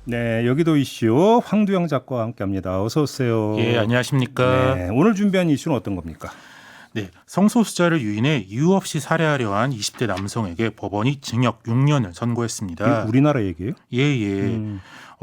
네, 여기도 이슈 황두영 작가와 함께합니다. 어서 오세요. 예, 안녕하십니까. 네, 오늘 준비한 이슈는 어떤 겁니까? 네, 성소수자를 유인해 이유 없이 살해하려 한 20대 남성에게 법원이 징역 6년을 선고했습니다. 우리나라 얘기예요? 예, 예.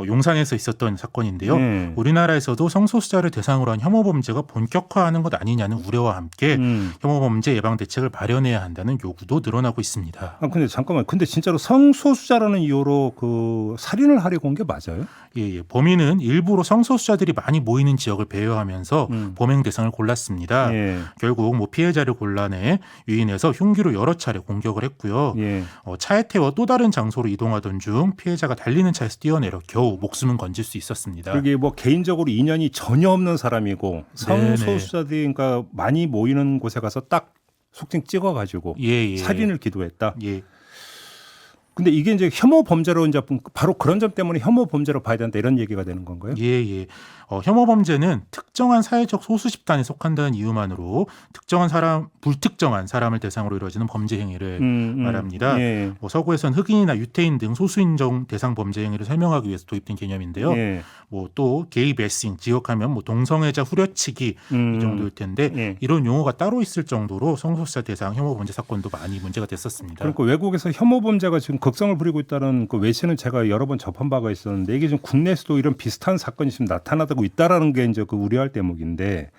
용산에서 있었던 사건인데요. 우리나라에서도 성소수자를 대상으로 한 혐오 범죄가 본격화하는 것 아니냐는 우려와 함께 혐오 범죄 예방 대책을 마련해야 한다는 요구도 늘어나고 있습니다. 근데 잠깐만. 근데 진짜로 성소수자라는 이유로 그 살인을 하려고 한 게 맞아요? 예, 예. 범인은 일부러 성소수자들이 많이 모이는 지역을 배회하면서 범행 대상을 골랐습니다. 예. 결국 피해자를 골라내 유인해서 흉기로 여러 차례 공격을 했고요. 예. 차에 태워 또 다른 장소로 이동하던 중 피해자가 달리는 차에서 뛰어내려 겨우 목숨은 건질 수 있었습니다. 그게 뭐 개인적으로 인연이 전혀 없는 사람이고 성소수자들이 그러니까 많이 모이는 곳에 가서 딱 속칭 찍어가지고 예, 예. 살인을 기도했다. 예. 근데 이게 이제 혐오 범죄로 이제 바로 그런 점 때문에 혐오 범죄로 봐야 된다 이런 얘기가 되는 건가요? 예, 예. 혐오 범죄는 특정한 사회적 소수 집단에 속한다는 이유만으로 불특정한 사람을 대상으로 이루어지는 범죄 행위를 말합니다. 예. 서구에서는 흑인이나 유태인 등 소수인종 대상 범죄 행위를 설명하기 위해서 도입된 개념인데요. 예. 또 게이 배싱, 지역하면 동성애자 후려치기 이 정도일 텐데 예. 이런 용어가 따로 있을 정도로 성소수자 대상 혐오 범죄 사건도 많이 문제가 됐었습니다. 그러니까 외국에서 혐오 범죄가 지금 극성을 부리고 있다는 그 외신을 제가 여러 번 접한 바가 있었는데 이게 지금 국내에서도 이런 비슷한 사건이 지금 나타나고 있다라는 게 이제 그 우려할 대목인데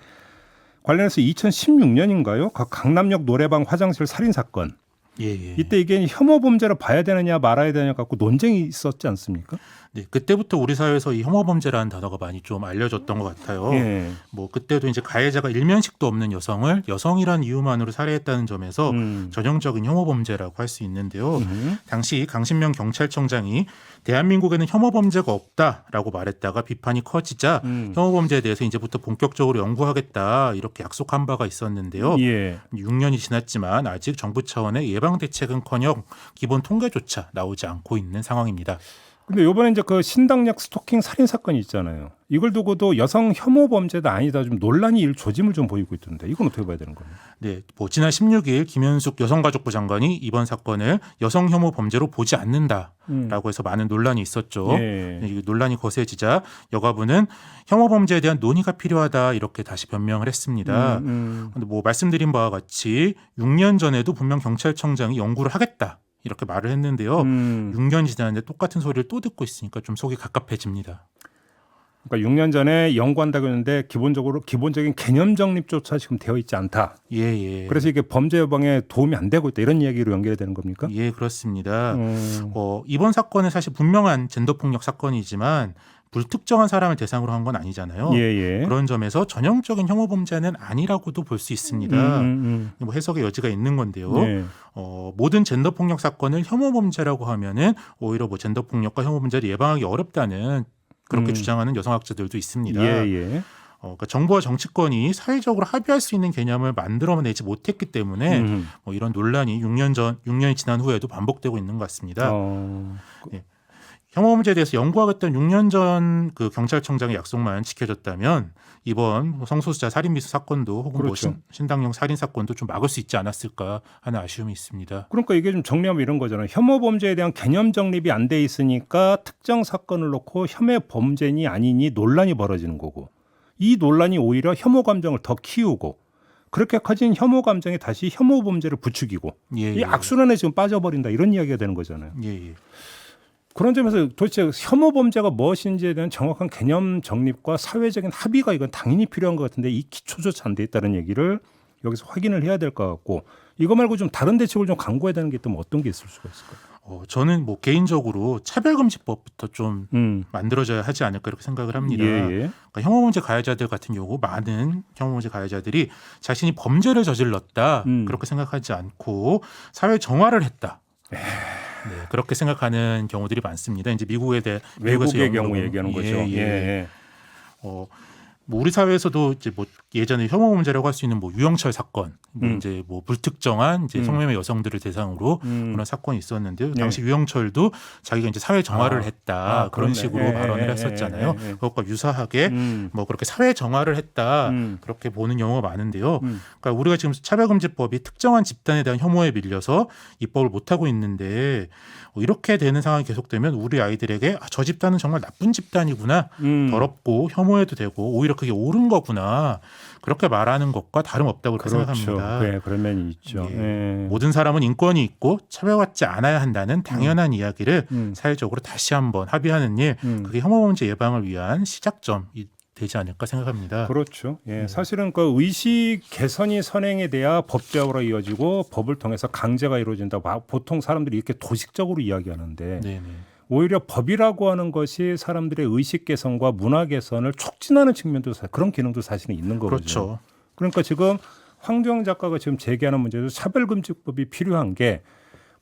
관련해서 2016년인가요? 강남역 노래방 화장실 살인 사건. 예, 예. 이때 이게 혐오 범죄로 봐야 되느냐 말아야 되느냐 갖고 논쟁이 있었지 않습니까? 네, 그때부터 우리 사회에서 이 혐오 범죄라는 단어가 많이 좀 알려졌던 것 같아요. 예. 그때도 이제 가해자가 일면식도 없는 여성을 여성이란 이유만으로 살해했다는 점에서 전형적인 혐오 범죄라고 할 수 있는데요. 당시 강신명 경찰청장이 대한민국에는 혐오 범죄가 없다라고 말했다가 비판이 커지자 혐오 범죄에 대해서 이제부터 본격적으로 연구하겠다 이렇게 약속한 바가 있었는데요. 예. 6년이 지났지만 아직 정부 차원의 예방 대책은커녕 기본 통계조차 나오지 않고 있는 상황입니다. 근데 이번에 이제 그 신당역 스토킹 살인 사건이 있잖아요. 이걸 두고도 여성 혐오 범죄다 아니다 좀 논란이 조짐을 좀 보이고 있던데 이건 어떻게 봐야 되는 거예요? 네, 지난 16일 김현숙 여성가족부 장관이 이번 사건을 여성 혐오 범죄로 보지 않는다라고 해서 많은 논란이 있었죠. 예. 이 논란이 거세지자 여가부는 혐오 범죄에 대한 논의가 필요하다 이렇게 다시 변명을 했습니다. 근데 말씀드린 바와 같이 6년 전에도 분명 경찰청장이 연구를 하겠다. 이렇게 말을 했는데요. 6년이 지났는데 똑같은 소리를 또 듣고 있으니까 좀 속이 갑갑해집니다. 그러니까 6년 전에 연구한다고 했는데 기본적인 개념 정립조차 지금 되어 있지 않다. 예, 예. 그래서 이게 범죄 예방에 도움이 안 되고 있다 이런 이야기로 연결이 되는 겁니까? 예, 그렇습니다. 이번 사건은 사실 분명한 젠더 폭력 사건이지만 불특정한 사람을 대상으로 한 건 아니잖아요. 예. 그런 점에서 전형적인 혐오 범죄는 아니라고도 볼 수 있습니다. 해석의 여지가 있는 건데요. 예. 모든 젠더 폭력 사건을 혐오 범죄라고 하면은 오히려 젠더 폭력과 혐오 범죄를 예방하기 어렵다는 그렇게 주장하는 여성학자들도 있습니다. 예. 그러니까 정부와 정치권이 사회적으로 합의할 수 있는 개념을 만들어내지 못했기 때문에 이런 논란이 6년이 지난 후에도 반복되고 있는 것 같습니다. 네. 혐오 범죄에 대해서 연구하겠다는 6년 전 그 경찰청장의 약속만 지켜졌다면 이번 성소수자 살인 미수 사건도 혹은 그렇죠. 신당용 살인 사건도 좀 막을 수 있지 않았을까 하는 아쉬움이 있습니다. 그러니까 이게 좀 정리하면 이런 거잖아요. 혐오 범죄에 대한 개념 정립이 안 돼 있으니까 특정 사건을 놓고 혐오 범죄니 아니니 논란이 벌어지는 거고 이 논란이 오히려 혐오 감정을 더 키우고 그렇게 커진 혐오 감정이 다시 혐오 범죄를 부추기고 예, 이 악순환에 지금 빠져버린다 이런 이야기가 되는 거잖아요. 예. 그런 점에서 도대체 혐오 범죄가 무엇인지에 대한 정확한 개념 정립과 사회적인 합의가 이건 당연히 필요한 것 같은데 이 기초조차 안 돼 있다는 얘기를 여기서 확인을 해야 될 것 같고 이거 말고 좀 다른 대책을 좀 강구해야 되는 게 있다면 어떤 게 있을 수가 있을까요? 저는 개인적으로 차별금지법부터 좀 만들어져야 하지 않을까 이렇게 생각을 합니다. 예. 그러니까 혐오범죄 가해자들 같은 경우 많은 혐오범죄 가해자들이 자신이 범죄를 저질렀다 그렇게 생각하지 않고 사회 정화를 했다. 네, 그렇게 생각하는 경우들이 많습니다. 이제 외국의 경우 얘기하는 거죠. 예. 우리 사회에서도 이제 예전에 혐오 문제라고 할 수 있는 유영철 사건, 이제 불특정한 이제 성매매 여성들을 대상으로 그런 사건이 있었는데요. 당시 유영철도 자기가 이제 사회 정화를 했다 그런 식으로 발언을 했었잖아요. 그것과 유사하게 그렇게 사회 정화를 했다 그렇게 보는 경우가 많은데요. 그러니까 우리가 지금 차별금지법이 특정한 집단에 대한 혐오에 밀려서 입법을 못 하고 있는데 이렇게 되는 상황이 계속되면 우리 아이들에게 저 집단은 정말 나쁜 집단이구나, 더럽고 혐오해도 되고 오히려 그게 옳은 거구나 그렇게 말하는 것과 다름없다고 그렇죠. 생각합니다. 네, 그런 면이 있죠. 예. 예. 모든 사람은 인권이 있고 차별받지 않아야 한다는 당연한 이야기를 사회적으로 다시 한번 합의하는 일, 그게 혐오범죄 예방을 위한 시작점이 되지 않을까 생각합니다. 그렇죠. 예, 사실은 그 의식 개선이 선행에 돼야 법제화로 이어지고 법을 통해서 강제가 이루어진다. 보통 사람들이 이렇게 도식적으로 이야기하는데 네네. 오히려 법이라고 하는 것이 사람들의 의식 개선과 문화 개선을 촉진하는 측면도 그런 기능도 사실은 있는 거거든요. 그렇죠. 그러니까 지금 황교안 작가가 지금 제기하는 문제도 차별금지법이 필요한 게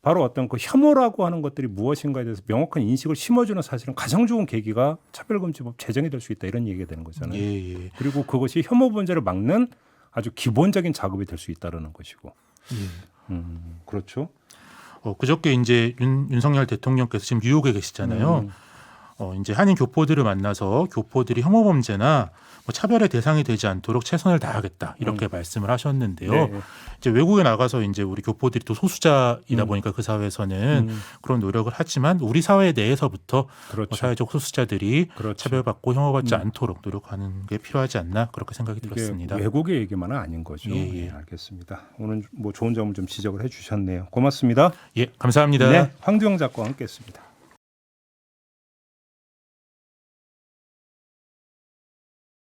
바로 어떤 그 혐오라고 하는 것들이 무엇인가에 대해서 명확한 인식을 심어주는 사실은 가장 좋은 계기가 차별금지법 제정이 될 수 있다 이런 얘기가 되는 거잖아요. 예. 그리고 그것이 혐오 문제를 막는 아주 기본적인 작업이 될 수 있다는 것이고. 그렇죠. 그저께 이제 윤석열 대통령께서 지금 뉴욕에 계시잖아요. 이제 한인 교포들을 만나서 교포들이 혐오 범죄나 뭐 차별의 대상이 되지 않도록 최선을 다하겠다 이렇게 말씀을 하셨는데요. 네. 이제 외국에 나가서 이제 우리 교포들이 또 소수자이다 보니까 그 사회에서는 그런 노력을 하지만 우리 사회 내에서부터 그렇죠. 사회적 소수자들이 그렇죠. 차별받고 혐오받지 않도록 노력하는 게 필요하지 않나 그렇게 생각이 들었습니다. 외국의 얘기만은 아닌 거죠. 예. 네, 알겠습니다. 오늘 뭐 좋은 점을 좀 지적을 해주셨네요. 고맙습니다. 예, 감사합니다. 네, 황두영 작가와 함께했습니다.